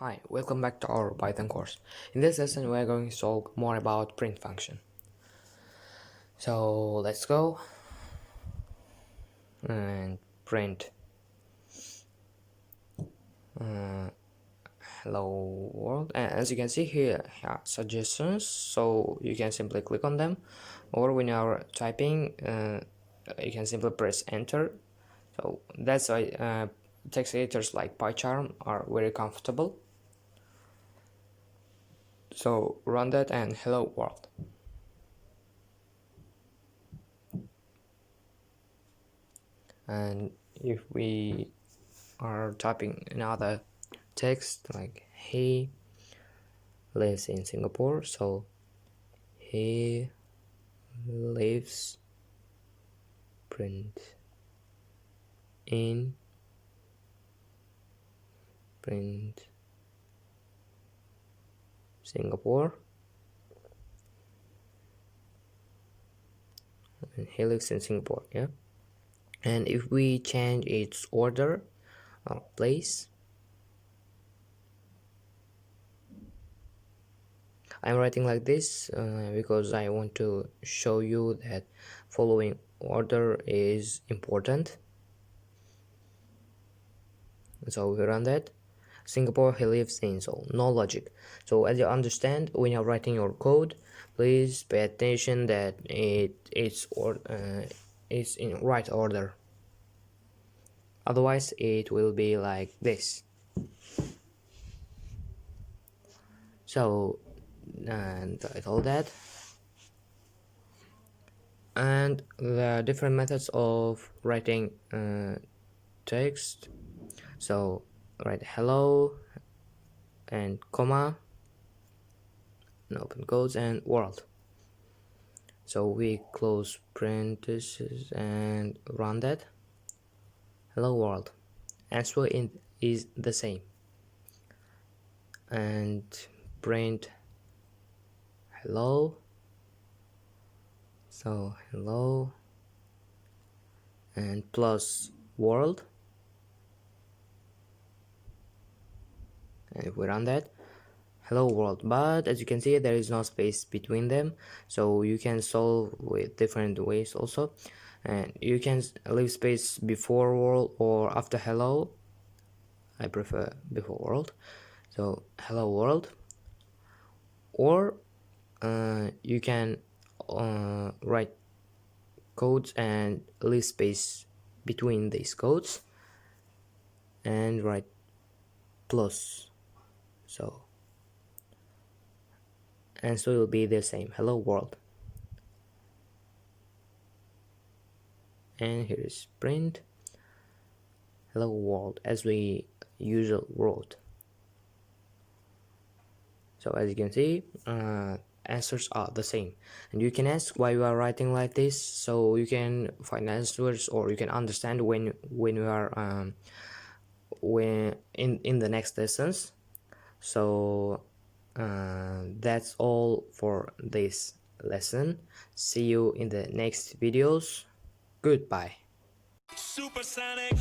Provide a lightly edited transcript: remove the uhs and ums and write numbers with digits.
Hi, welcome back to our Python course. In this lesson we are going to talk more about print function. So let's go and print hello world, and as you can see here suggestions, so you can simply click on them, or when you are typing you can simply press enter. So that's why text editors like PyCharm are very comfortable. So run that and hello world. And if we are typing another text like he lives in Singapore, so he lives print Singapore, and he lives in Singapore, yeah. And if we change its order or place, I'm writing like this because I want to show you that following order is important. So we run that. Singapore, he lives in, so no logic. So as you understand, when you're writing your code, please pay attention that it's in right order. Otherwise it will be like this. So and all that, and the different methods of writing text. So write hello and comma and open quotes and world. So we close parentheses and run that. Hello world. Answer is the same. And print hello. So hello and plus world. And if we run that, hello world. But as you can see, there is no space between them, so you can solve with different ways also. And you can leave space before world or after hello. I prefer before world, so hello world. Or you can write codes and leave space between these codes and write plus, so and so it will be the same, hello world. And here is print hello world as we usually wrote. So as you can see, answers are the same, and you can ask why you are writing like this, so you can find answers, or you can understand when you are when in the next lessons. So that's all for this lesson. See you in the next videos. Goodbye. Supersonic.